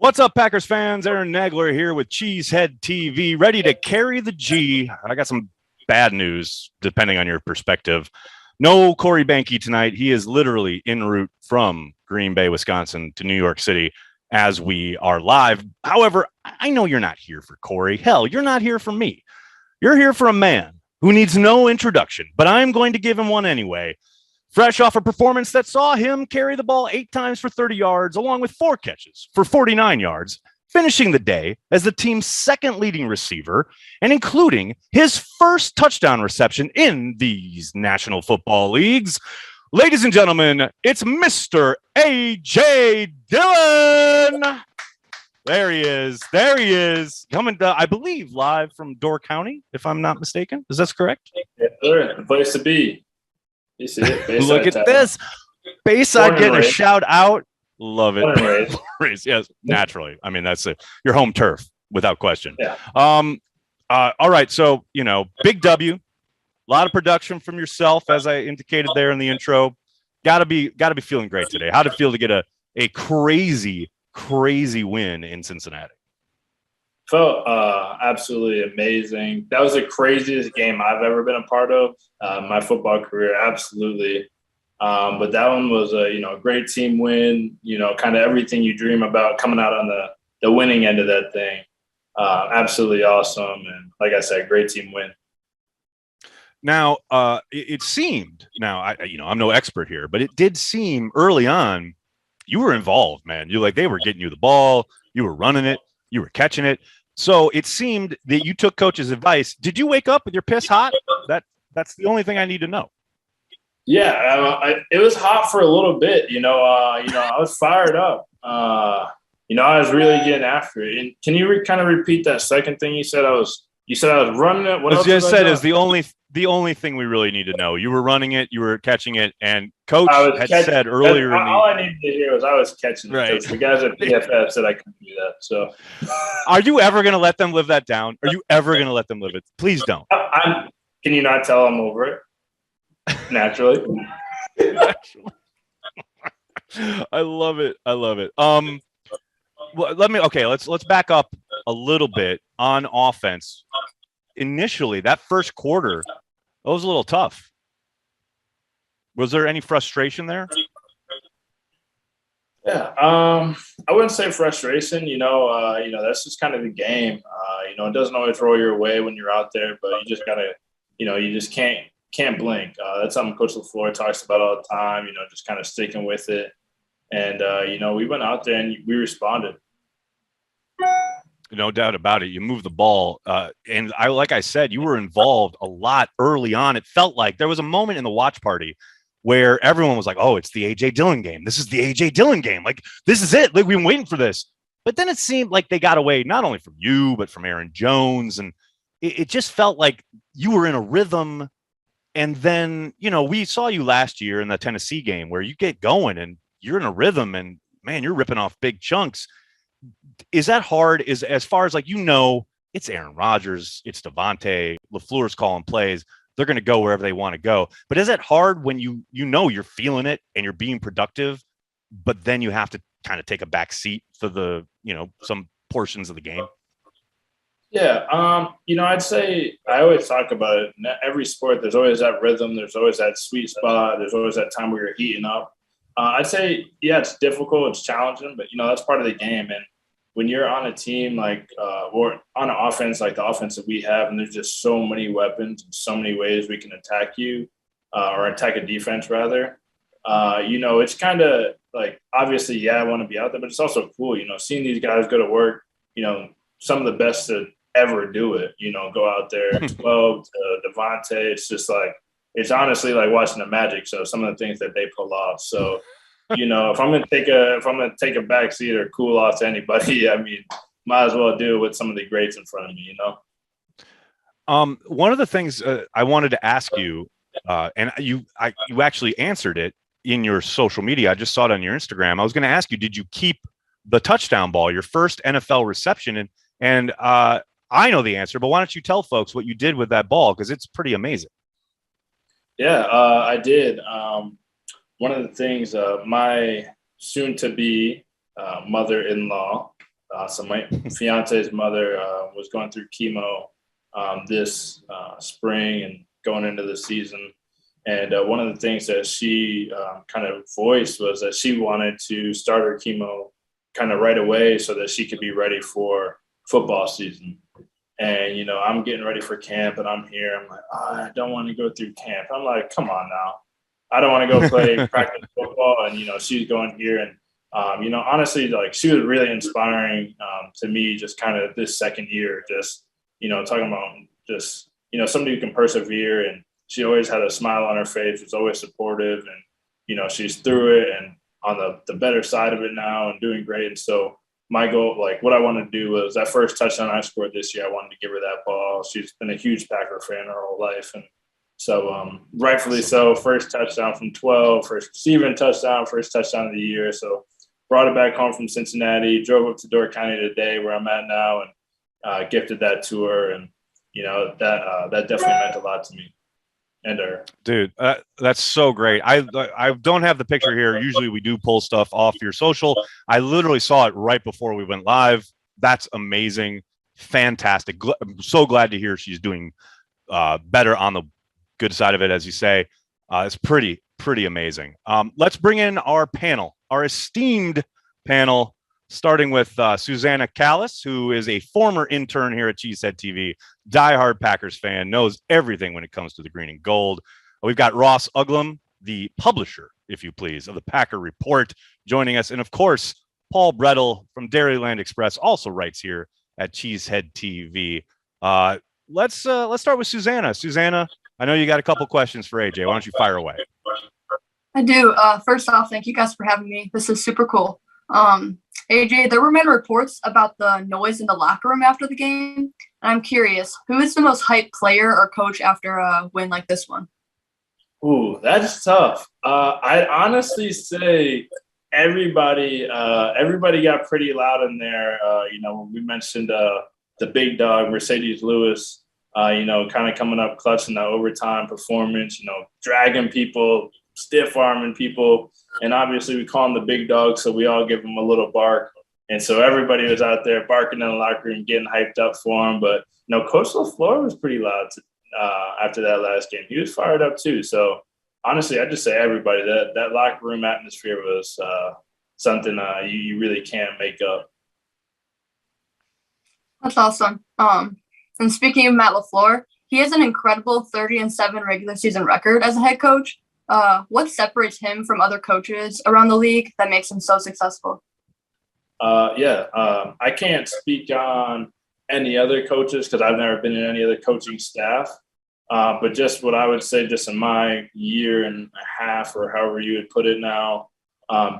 What's up, Packers fans? Aaron Nagler here with Cheesehead TV, ready to carry the G. I got some bad news, depending on your perspective. No Corey Banke tonight. He is literally en route from Green Bay, Wisconsin to New York City as we are live. However, I know you're not here for Corey. Hell, you're not here for me. You're here for a man who needs no introduction, but I'm going to give him one anyway. Fresh off a performance that saw him carry the ball 8 times for 30 yards, along with 4 catches for 49 yards, finishing the day as the team's second leading receiver and including his first touchdown reception in these National Football Leagues. Ladies and gentlemen, it's Mr. A.J. Dillon. There he is. There he is. Coming, I believe, live from Door County, if I'm not mistaken. Is that correct? Yes, sir. The place to be. You see it? Look at this. Bayside getting a shout out. Love it. Yes, naturally. I mean, that's your home turf without question. Yeah. All right. So, big W. A lot of production from yourself, as I indicated there in the intro. Gotta be feeling great today. How'd it feel to get a crazy win in Cincinnati? Felt absolutely amazing. That was the craziest game I've ever been a part of my football career. Absolutely. But that one was a great team win. Kind of everything you dream about coming out on the winning end of that thing. Absolutely awesome, and like I said, great team win. Now, it seemed. Now, I'm no expert here, but it did seem early on you were involved, man. They were getting you the ball, you were running it. You were catching it. So it seemed that you took coach's advice. Did you wake up with your piss hot? That's the only thing I need to know. Yeah, it was hot for a little bit. I was fired up. I was really getting after it. And can you kind of repeat that second thing you said? You said I was running it. What else? As I said, is the only thing we really need to know. You were running it, you were catching it, and coach had said earlier. All I needed to hear was I was catching it. Right. The guys at PFF said I couldn't do that. So, are you ever going to let them live that down? Are you ever going to let them live it? Please don't. Can you not tell I'm over it? Naturally. I love it. Well, let's back up a little bit on offense. Initially, that first quarter, it was a little tough. Was there any frustration there? Yeah, I wouldn't say frustration. That's just kind of the game. It doesn't always roll your way when you're out there, but you just gotta, you just can't blink. That's something Coach LaFleur talks about all the time. Just kind of sticking with it, and we went out there and we responded. No doubt about it. You moved the ball. And like I said, you were involved a lot early on. It felt like there was a moment in the watch party where everyone was like, oh, it's the A.J. Dillon game. This is the A.J. Dillon game. Like, this is it. Like, we've been waiting for this. But then it seemed like they got away not only from you, but from Aaron Jones. And it just felt like you were in a rhythm. And then, we saw you last year in the Tennessee game where you get going and you're in a rhythm and, man, you're ripping off big chunks. Is that hard? As far as it's Aaron Rodgers, it's Devontae, LaFleur's calling plays. They're going to go wherever they want to go. But is that hard when you're feeling it and you're being productive, but then you have to kind of take a back seat for the, some portions of the game? Yeah. I'd say I always talk about it. In every sport, there's always that rhythm. There's always that sweet spot. There's always that time where you're heating up. I'd say, yeah, it's difficult, it's challenging, but that's part of the game. And when you're on a team or on an offense like the offense that we have, and there's just so many weapons and so many ways we can attack you or attack a defense rather, it's kind of like, obviously, yeah, I want to be out there, but it's also cool, seeing these guys go to work, some of the best to ever do it, go out there, 12 to Devontae. It's just like, it's honestly like watching the Magic. So some of the things that they pull off. So, if I'm gonna take a back seat or cool off to anybody, I mean, might as well do it with some of the greats in front of me. One of the things I wanted to ask you, and you actually answered it in your social media. I just saw it on your Instagram. I was going to ask you, did you keep the touchdown ball, your first NFL reception? And I know the answer, but why don't you tell folks what you did with that ball? Because it's pretty amazing. Yeah, I did. One of the things my soon-to-be mother-in-law So my fiance's mother was going through chemo this spring and going into the season. And one of the things that she kind of voiced was that she wanted to start her chemo kind of right away so that she could be ready for football season. And, you know, I'm getting ready for camp and I'm here. I'm like, I don't want to go through camp. I'm like, come on now. I don't want to go play practice football. And, you know, she's going here. And, you know, honestly, like she was really inspiring to me just kind of this second year, just, you know, talking about just, you know, somebody who can persevere. And she always had a smile on her face, was always supportive. And, you know, she's through it and on the better side of it now and doing great. And so my goal, like what I wanted to do was that first touchdown I scored this year, I wanted to give her that ball. She's been a huge Packer fan her whole life. And so rightfully so, first touchdown from 12, first receiving touchdown, first touchdown of the year. So brought it back home from Cincinnati, drove up to Door County today where I'm at now and gifted that to her. And, you know, that definitely meant a lot to me. And her. Dude, that's so great. I don't have the picture here. Usually we do pull stuff off your social. I literally saw it right before we went live. That's amazing. Fantastic. I'm so glad to hear she's doing better on the good side of it, as you say. It's pretty amazing. Let's bring in our panel, our esteemed panel, starting with Susanna Kalas, who is a former intern here at Cheesehead TV, diehard Packers fan, knows everything when it comes to the green and gold. We've got Ross Uglem, the publisher, if you please, of the Packer Report, joining us. And of course, Paul Bretl from Dairyland Express also writes here at Cheesehead TV. Let's start with Susanna. Susanna, I know you got a couple questions for AJ. Why don't you fire away? I do. First off, thank you guys for having me. This is super cool. AJ, there were many reports about the noise in the locker room after the game. And I'm curious, who is the most hyped player or coach after a win like this one? Ooh, that's tough. I'd honestly say everybody got pretty loud in there. You know, when we mentioned the big dog, Mercedes Lewis, you know, kind of coming up clutch in that overtime performance, you know, dragging people, stiff arming people. And obviously we call him the big dog, so we all give him a little bark. And so everybody was out there barking in the locker room, getting hyped up for him. But, you know, Coach LaFleur was pretty loud after that last game. He was fired up too. So, honestly, I'd just say everybody, that locker room atmosphere was something you really can't make up. That's awesome. And speaking of Matt LaFleur, he has an incredible 30-7 regular season record as a head coach. What separates him from other coaches around the league that makes him so successful? I can't speak on any other coaches because I've never been in any other coaching staff. But just what I would say, just in my year and a half or however you would put it now,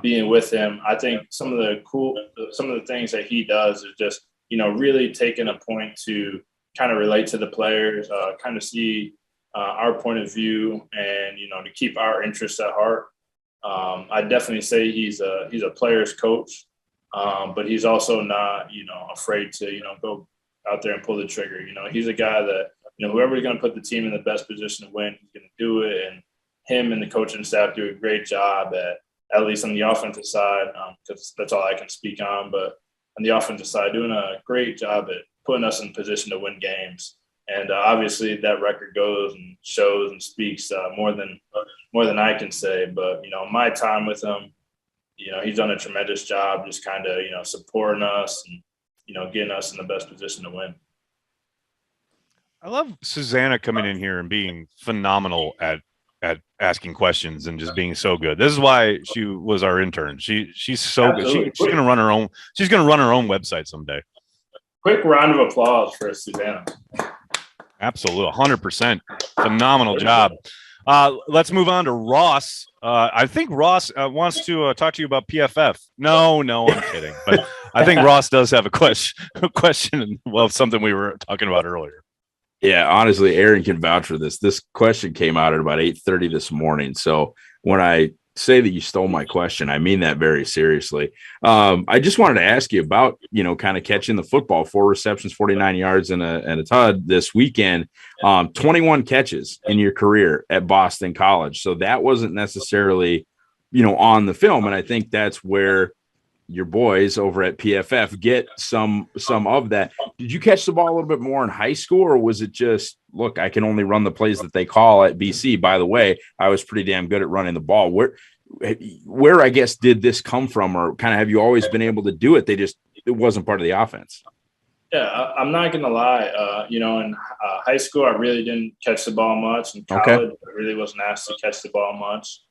being with him, I think some of the things that he does is just, you know, really taking a point to kind of relate to the players, kind of see our point of view and, you know, to keep our interests at heart. I definitely say he's a player's coach, but he's also not, you know, afraid to, you know, go out there and pull the trigger. You know, he's a guy that, you know, whoever's going to put the team in the best position to win, he's going to do it. And him and the coaching staff do a great job at least on the offensive side, because that's all I can speak on. But on the offensive side, doing a great job at putting us in position to win games. And obviously that record goes and shows and speaks more than I can say. But, you know, my time with him, you know, he's done a tremendous job just kind of, you know, supporting us and, you know, getting us in the best position to win. I love Susanna coming in here and being phenomenal at asking questions and just being so good. This is why she was our intern. She's so good. She's gonna run her own. She's gonna run her own website someday. Quick round of applause for Susanna. Absolutely, 100%. Phenomenal job. Let's move on to Ross. I think Ross wants to talk to you about PFF. No, I'm kidding. But I think Ross does have a question. Well, something we were talking about earlier. Yeah, honestly, Aaron can vouch for this. This question came out at about 8:30 this morning. So when I say that you stole my question, I mean that very seriously. I just wanted to ask you about, you know, kind of catching the football, 4 receptions, 49 yards and a TUD this weekend, 21 catches in your career at Boston College. So that wasn't necessarily, you know, on the film. And I think that's where your boys over at PFF get some of that. Did you catch the ball a little bit more in high school, or was it just, look, I can only run the plays that they call at BC? By the way, I was pretty damn good at running the ball. Where I guess did this come from, or kind of have you always been able to do it? It wasn't part of the offense. Yeah, I'm not gonna lie. In high school, I really didn't catch the ball much. In college, I really wasn't asked to catch the ball much.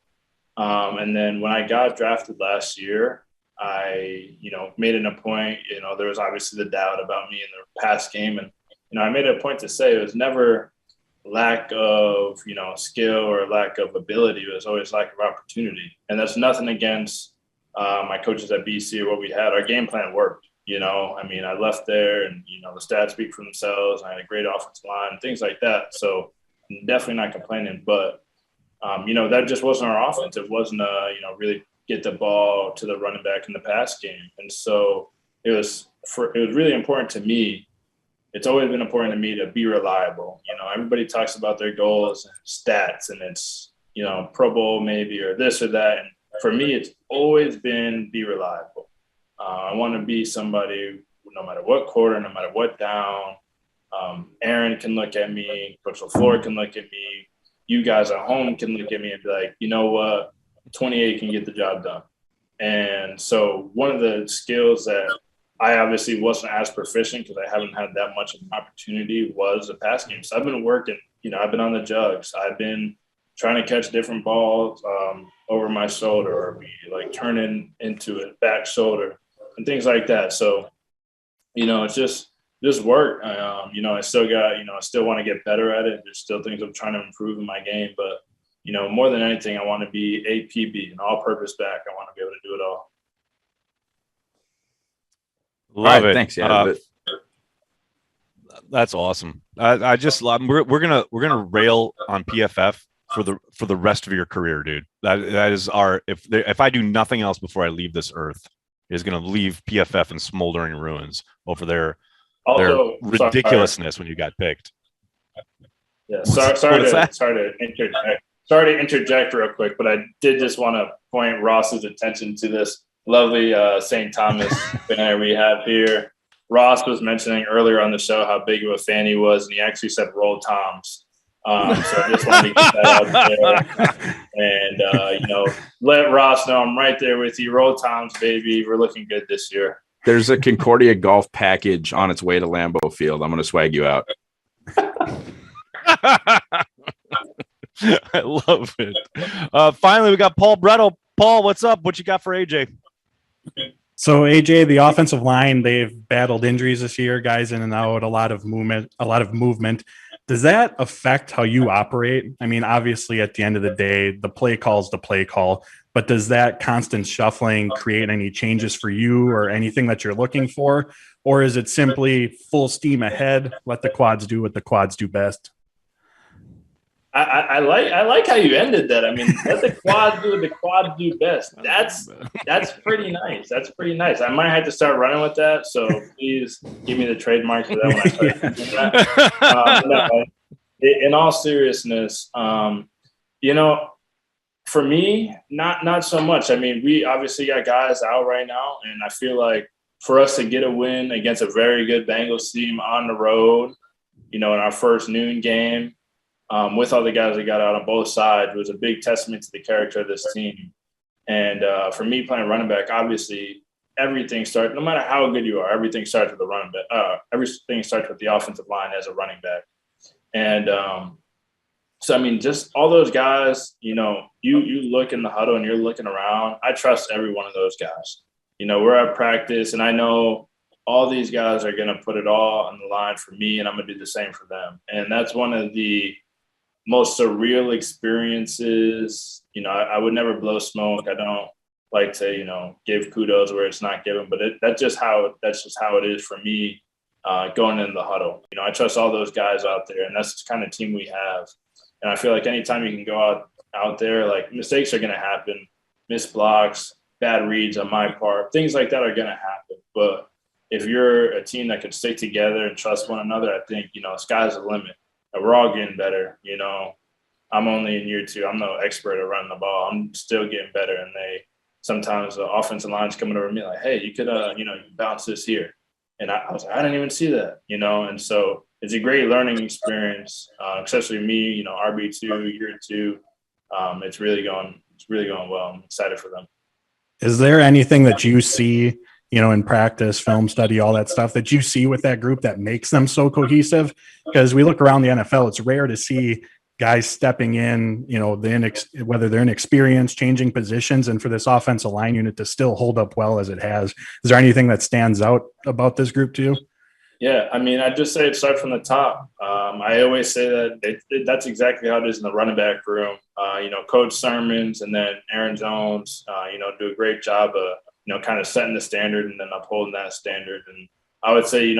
And then when I got drafted last year, I, made it a point. There was obviously the doubt about me in the pass game, and I made it a point to say it was never lack of skill or lack of ability. It was always lack of opportunity, and that's nothing against my coaches at BC or what we had. Our game plan worked. I left there and, the stats speak for themselves. I had a great offensive line, things like that. So I'm definitely not complaining, but, that just wasn't our offense. It wasn't, really get the ball to the running back in the pass game. And so it was really important to me. It's always been important to me to be reliable. Everybody talks about their goals and stats, and it's, Pro Bowl maybe or this or that. And for me, it's always been be reliable. I want to be somebody, no matter what quarter, no matter what down. Aaron can look at me, Coach LaFleur can look at me, you guys at home can look at me and be like, you know what, 28 can get the job done. And so one of the skills that I obviously wasn't as proficient because I haven't had that much of an opportunity was the pass game. So I've been working, I've been on the jugs. I've been trying to catch different balls over my shoulder, or be like turning into a back shoulder and things like that. So, it's just work. I still got, I still want to get better at it. There's still things I'm trying to improve in my game, but, more than anything, I want to be APB, an all-purpose back. I want to be able to do it all. Love it. Thanks. Yeah. That's awesome. I just love. We're gonna rail on PFF for the rest of your career, dude. That is our. If I do nothing else before I leave this earth, is going to leave PFF in smoldering ruins over their ridiculousness when you got picked. Yeah, sorry to interject real quick, but I did just want to point Ross's attention to this lovely St. Thomas banner we have here. Ross was mentioning earlier on the show how big of a fan he was, and he actually said "Roll Toms." So I just wanted to get that out there, and let Ross know I'm right there with you. Roll Toms, baby. We're looking good this year. There's a Concordia golf package on its way to Lambeau Field. I'm going to swag you out. I love it. Finally, we got Paul Bretl. Paul, what's up? What you got for AJ? So AJ, the offensive line, they've battled injuries this year, guys in and out, a lot of movement. Does that affect how you operate? I mean, obviously at the end of the day, the play call is the play call, but does that constant shuffling create any changes for you or anything that you're looking for? Or is it simply full steam ahead, let the quads do what the quads do best? I like how you ended that. I mean, let the quads do what the quads do best. That's pretty nice. That's pretty nice. I might have to start running with that. So please give me the trademark for that when I start doing that. In all seriousness, for me, not so much. I mean, we obviously got guys out right now, and I feel like for us to get a win against a very good Bengals team on the road, in our first noon game, with all the guys that got out on both sides, was a big testament to the character of this team. And for me playing running back, obviously everything starts, no matter how good you are, everything starts with the running back. Everything starts with the offensive line as a running back. And so, I mean, just all those guys, you look in the huddle and you're looking around. I trust every one of those guys. We're at practice, and I know all these guys are going to put it all on the line for me, and I'm going to do the same for them. And that's one of the most surreal experiences. I would never blow smoke. I don't like to, give kudos where it's not given, but that's just how it is for me going into the huddle. I trust all those guys out there, and that's the kind of team we have. And I feel like anytime you can go out there, like mistakes are going to happen, missed blocks, bad reads on my part, things like that are going to happen. But if you're a team that can stick together and trust one another, I think, sky's the limit. We're all getting better. I'm only in year 2. I'm no expert at running the ball. I'm still getting better, and sometimes the offensive line's coming over to me like, hey, you could, bounce this here. And I was like, I didn't even see that, And so it's a great learning experience, especially me, RB2, year 2. It's really going well. I'm excited for them. Is there anything that you see, in practice, film study, all that stuff that you see with that group that makes them so cohesive? Because we look around the NFL, it's rare to see guys stepping in, whether they're inexperienced, changing positions, and for this offensive line unit to still hold up well as it has. Is there anything that stands out about this group to you? Yeah, I just say it starts from the top. I always say that that's exactly how it is in the running back room. Coach Sermons and then Aaron Jones, do a great job of, kind of setting the standard and then upholding that standard. And I would say,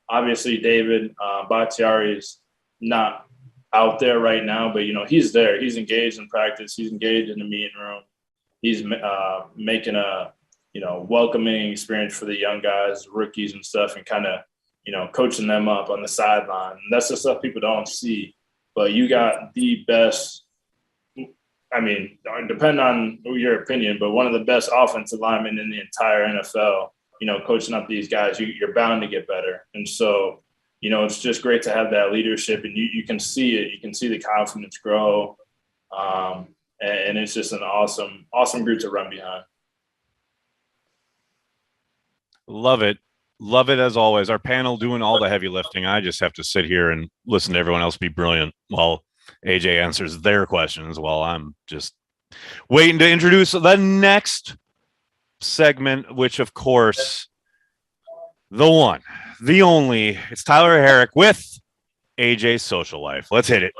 obviously David Bakhtiari is not out there right now, but, he's there. He's engaged in practice. He's engaged in the meeting room. He's making a, welcoming experience for the young guys, rookies and stuff, and kind of, coaching them up on the sideline. And that's the stuff people don't see. But you got the best, depending on your opinion, but one of the best offensive linemen in the entire NFL, coaching up these guys, you're bound to get better. And so, it's just great to have that leadership, and you can see it. You can see the confidence grow. And it's just an awesome group to run behind. Love it. Love it as always. Our panel doing all the heavy lifting. I just have to sit here and listen to everyone else be brilliant while AJ answers their questions while I'm just waiting to introduce the next segment, which, of course, the one, the only, it's Tyler Herrick with AJ's Social Life. Let's hit it.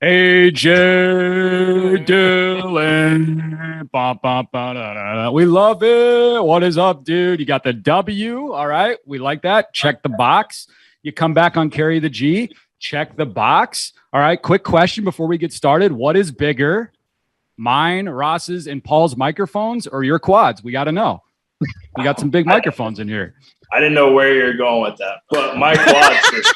AJ Dillon. We love it. What is up, dude? You got the W. All right. We like that. Check the box. You come back on Carry the G. Check the box. All right. Quick question before we get started. What is bigger? Mine, Ross's, and Paul's microphones or your quads? We got to know. We got some big microphones in here. I didn't know where you're going with that, but my quads.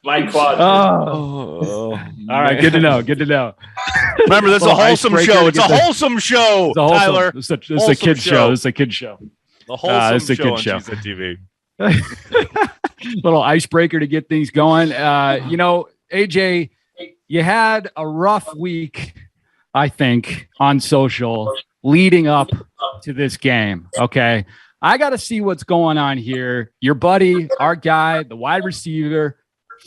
My quad. All right, good to know. Good to know. Remember, this is a wholesome show. It's a wholesome show, Tyler. It's a kid show. It's a kid show. The wholesome show on show. CHTV. Little icebreaker to get things going. AJ, you had a rough week, I think, on social leading up to this game. Okay. I got to see what's going on here. Your buddy, our guy, the wide receiver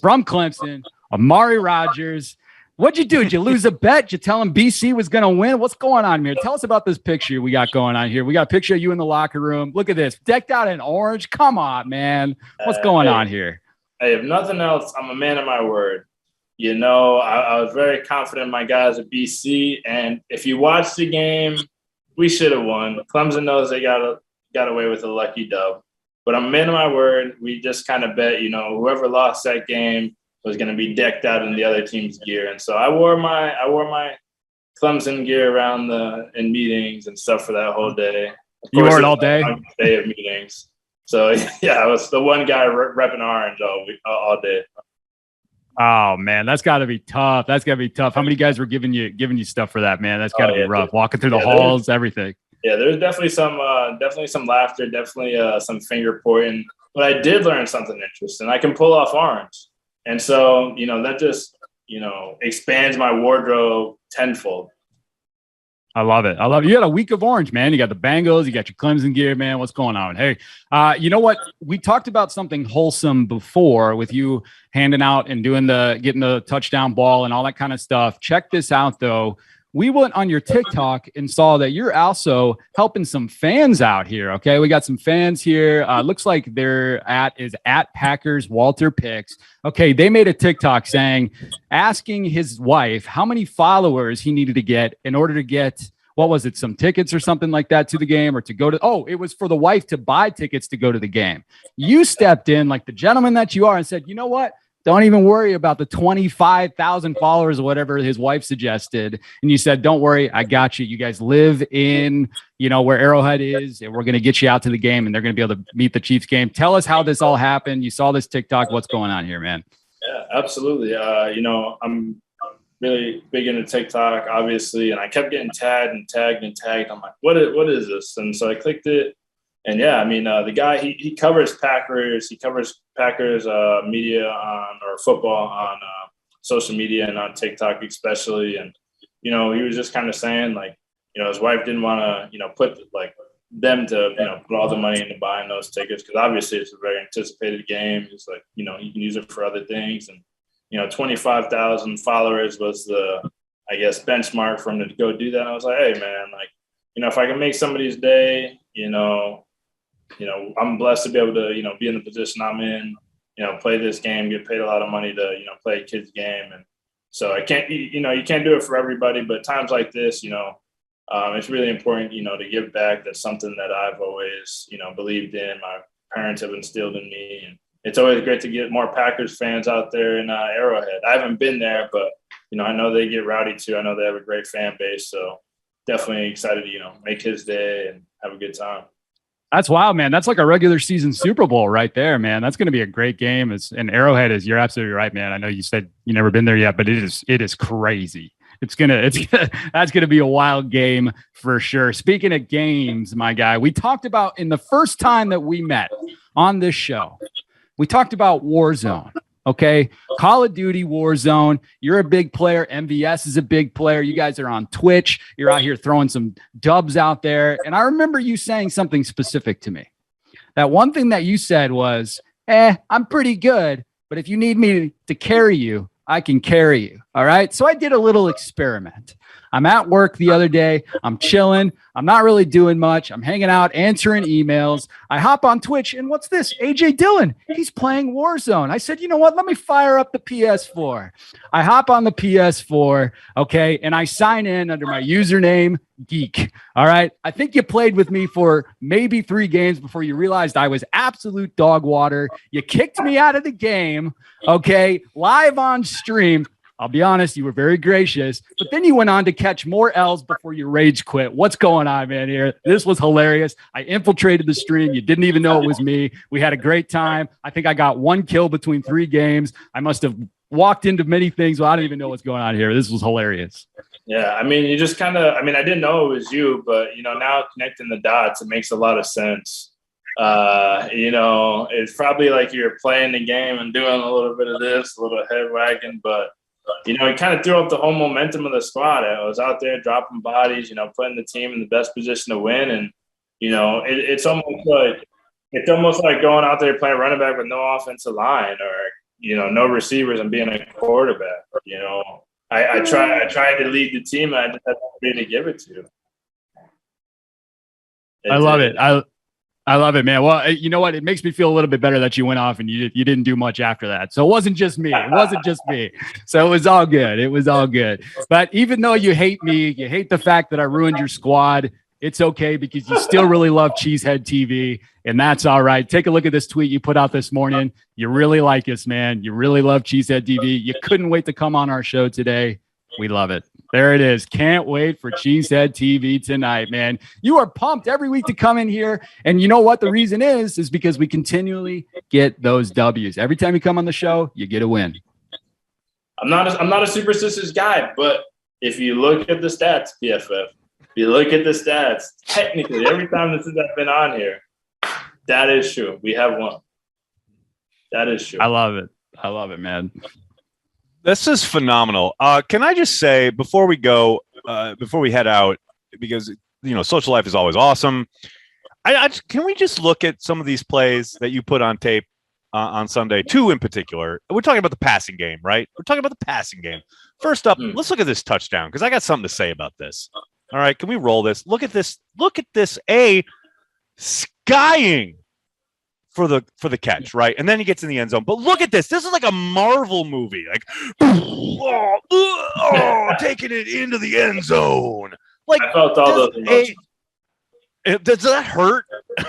from Clemson, Amari Rodgers. What'd you do? Did you lose a bet? Did you tell him BC was going to win? What's going on here? Tell us about this picture we got going on here. We got a picture of you in the locker room. Look at this. Decked out in orange. Come on, man. What's going on here? Hey, if nothing else, I'm a man of my word. I was very confident in my guys at BC. And if you watch the game, we should have won. Clemson knows they got away with a lucky dub. But I'm a man of my word. We just kind of bet, whoever lost that game was going to be decked out in the other team's gear. And so I wore my Clemson gear around in meetings and stuff for that whole day. You wore it all day? Day of meetings. So, yeah, I was the one guy repping orange all day. Oh, man, that's got to be tough. How many guys were giving you stuff for that, man? That's got to be rough. Walking through the halls, everything. Yeah, there's definitely some laughter, definitely some finger pointing. But I did learn something interesting. I can pull off orange. And so, that just, expands my wardrobe tenfold. I love it. You got a week of orange, man. You got the Bengals, you got your Clemson gear, man. What's going on? Hey, you know what? We talked about something wholesome before with you handing out and getting the touchdown ball and all that kind of stuff. Check this out, though. We went on your TikTok and saw that you're also helping some fans out here. Okay, we got some fans here. Looks like is at Packers Walter Picks. Okay, they made a TikTok asking his wife how many followers he needed to get in order to get, what was it, some tickets or something like that to the game, or to go to. Oh, it was for the wife to buy tickets to go to the game. You stepped in like the gentleman that you are and said, you know what? Don't even worry about the 25,000 followers or whatever his wife suggested. And you said, don't worry, I got you. You guys live in where Arrowhead is, and we're going to get you out to the game, and they're going to be able to meet the Chiefs game. Tell us how this all happened. You saw this TikTok. What's going on here, man? Yeah, absolutely. I'm really big into TikTok, obviously, and I kept getting tagged. I'm like, what is this? And so I clicked it, and yeah, I mean, the guy he covers Packers. He covers Packers media or football on social media and on TikTok especially. And he was just kind of saying like, his wife didn't want to, put like them to, put all the money into buying those tickets because obviously it's a very anticipated game. It's like, you can use it for other things. And, 25,000 followers was the, I guess, benchmark for him to go do that. And I was like, hey, man, like, if I can make somebody's day, I'm blessed to be able to, be in the position I'm in, play this game, get paid a lot of money to, play a kid's game. And so I can't, you can't do it for everybody, but times like this, it's really important, to give back. That's something that I've always, believed in. My parents have instilled in me. And it's always great to get more Packers fans out there in Arrowhead. I haven't been there, but, I know they get rowdy too. I know they have a great fan base. So definitely excited to, make his day and have a good time. That's wild, man. That's like a regular season Super Bowl right there, man. That's going to be a great game. And Arrowhead you're absolutely right, man. I know you said you never been there yet, but it is crazy. That's gonna be a wild game for sure. Speaking of games, my guy, we talked about in the first time that we met on this show, we talked about Warzone. Okay, Call of Duty Warzone. You're a big player. MVS is a big player. You guys are on Twitch. You're out here throwing some dubs out there. And I remember you saying something specific to me. That one thing that you said was, I'm pretty good, but if you need me to carry you, I can carry you. All right. So I did a little experiment. I'm at work the other day. I'm chilling. I'm not really doing much. I'm hanging out, answering emails. I hop on Twitch, and what's this? AJ Dillon. He's playing Warzone. I said, you know what? Let me fire up the PS4. I hop on the PS4, okay, and I sign in under my username, Geek. All right. I think you played with me for maybe 3 games before you realized I was absolute dog water. You kicked me out of the game, okay, live on stream. I'll be honest, you were very gracious, but then you went on to catch more L's before you rage quit. What's going on, man, here? This was hilarious. I infiltrated the stream. You didn't even know it was me. We had a great time. I think I got 1 kill between 3 games. I must have walked into many things. Well, I don't even know what's going on here. This was hilarious. Yeah, I mean, you just kind of, I didn't know it was you, but, now connecting the dots, it makes a lot of sense. It's probably like you're playing the game and doing a little bit of this, a little head wagging, but it kind of threw up the whole momentum of the squad. I was out there dropping bodies, putting the team in the best position to win. And, it's almost like going out there playing running back with no offensive line or, no receivers and being a quarterback. I tried to lead the team. I just had nobody to give it to. I love it. I love it, man. Well, you know what? It makes me feel a little bit better that you went off and you didn't do much after that. So it wasn't just me. So it was all good. But even though you hate me, you hate the fact that I ruined your squad, it's okay because you still really love Cheesehead TV, and that's all right. Take a look at this tweet you put out this morning. You really like us, man. You really love Cheesehead TV. You couldn't wait to come on our show today. We love it. There it is. Can't wait for Cheesehead TV tonight, man. You are pumped every week to come in here. And you know what the reason is because we continually get those W's. Every time you come on the show, you get a win. I'm not a superstitious guy, but if you look at the stats, PFF, if you look at the stats, technically every time this has been on here, that is true. We have won. That is true. I love it, man. This is phenomenal. Can I just say before we go, before we head out, because social life is always awesome. Can we just look at some of these plays that you put on tape on Sunday? 2 in particular. We're talking about the passing game, right? We're talking about the passing game. First up, let's look at this touchdown because I got something to say about this. All right, can we roll this? Look at this. Look at this. Skying for the catch, right? And then he gets in the end zone. But look at this. This is like a Marvel movie. Like, taking it into the end zone. Like, I felt all those emotions. Does that hurt?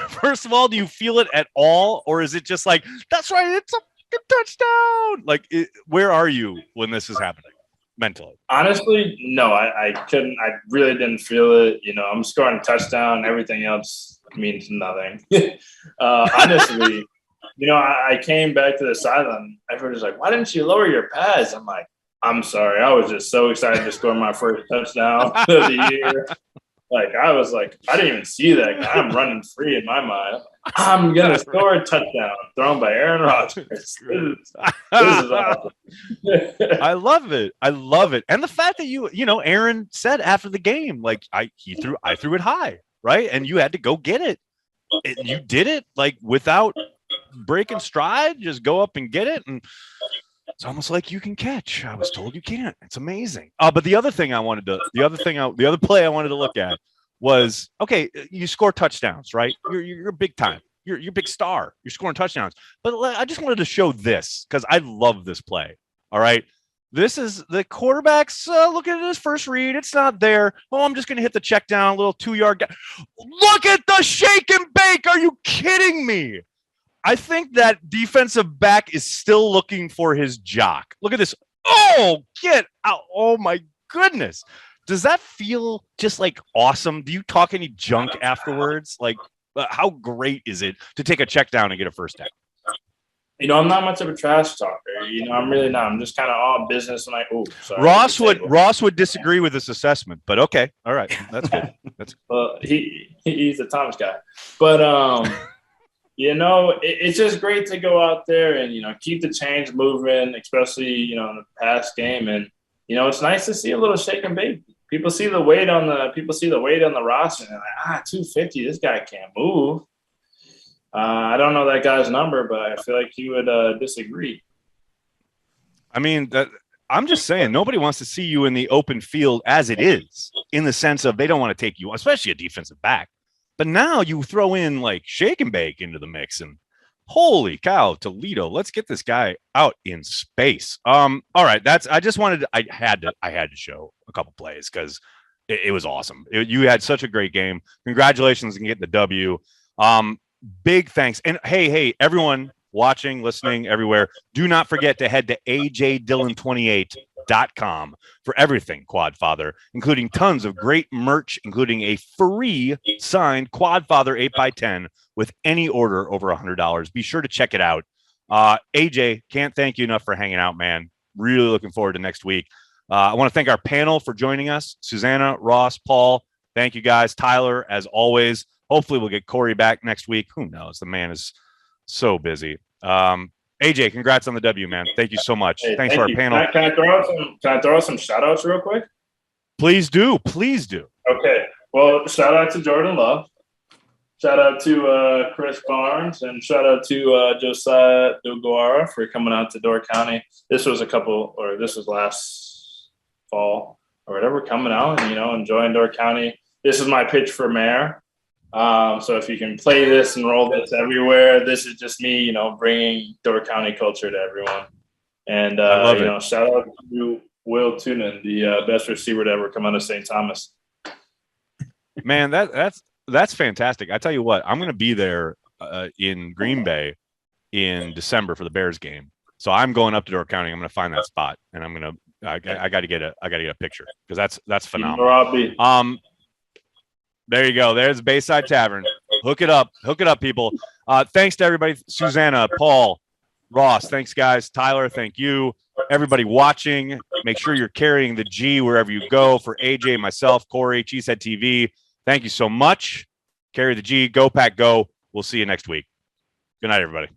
First of all, do you feel it at all? Or is it just like, that's right, it's a touchdown? Like, where are you when this is happening? mentally? Honestly, no, I couldn't. I really didn't feel it. I'm scoring a touchdown. Everything else means nothing. Honestly, I came back to the sideline. Everybody's like, why didn't you lower your pads? I'm like, I'm sorry. I was just so excited to score my first touchdown of the year. I was like, I didn't even see that guy. I'm running free in my mind. I'm going to score a touchdown thrown by Aaron Rodgers. This is awesome. I love it. I love it. And the fact that Aaron said after the game, I threw it high, right? And you had to go get it. You did it without breaking stride, just go up and get it. And it's almost like you can catch. I was told you can't. It's amazing. But the other play I wanted to look at was, okay, you score touchdowns, right? You're big time. You're a big star. You're scoring touchdowns. But I just wanted to show this because I love this play. All right. This is the quarterback's looking at his first read. It's not there. Oh, I'm just going to hit the check down, a little 2-yard guy. Look at the shake and bake. Are you kidding me? I think that defensive back is still looking for his jock. Look at this. Oh, get out. Oh, my goodness. Does that feel just awesome? Do you talk any junk afterwards? How great is it to take a check down and get a first down? I'm not much of a trash talker. I'm really not. I'm just kind of all business. And Ross would disagree with this assessment, but okay. All right. That's good. Well, he's a Thomas guy. But, it's just great to go out there and, keep the chains moving, especially, in the past game. And, it's nice to see a little shake and bake. People see the weight on the roster and they're like, 250, this guy can't move. I don't know that guy's number, but I feel like he would disagree. I mean, I'm just saying nobody wants to see you in the open field as it is, in the sense of they don't want to take you, especially a defensive back. But now you throw in shake and bake into the mix, and holy cow, Toledo, let's get this guy out in space. All right, I had to show a couple plays because it was awesome. You had such a great game. Congratulations on getting the W. Big thanks. And hey, everyone watching, listening everywhere, do not forget to head to ajdillon28.com for everything Quadfather, including tons of great merch, including a free signed Quadfather 8x10 with any order over $100. Be sure to check it out. AJ, can't thank you enough for hanging out, man. Really looking forward to next week. I want to thank our panel for joining us. Susanna, Ross, Paul, thank you guys. Tyler, as always. Hopefully we'll get Corey back next week. Who knows? The man is so busy. AJ, congrats on the W, man. Thank you so much. Thanks for our panel. Can I throw some shout outs real quick? Please do. Please do. Okay. Well, shout out to Jordan Love. Shout out to Chris Barnes, and shout out to Josiah Duguara for coming out to Door County. This was last fall or whatever, coming out and, enjoying Door County. This is my pitch for mayor. So if you can play this and roll this everywhere, this is just me, bringing Door County culture to everyone. And, shout out to Will Tunin, the best receiver to ever come out of St. Thomas. Man, that's fantastic. I tell you what, I'm going to be there in Green Bay in December for the Bears game. So I'm going up to Door County. I'm going to find that spot, and I got to get a picture because that's phenomenal. There you go. There's Bayside Tavern. Hook it up, people. Thanks to everybody. Susanna, Paul, Ross. Thanks, guys. Tyler, thank you. Everybody watching, make sure you're carrying the G wherever you go. For AJ, myself, Corey, Cheesehead TV, thank you so much. Carry the G. Go Pack Go. We'll see you next week. Good night, everybody.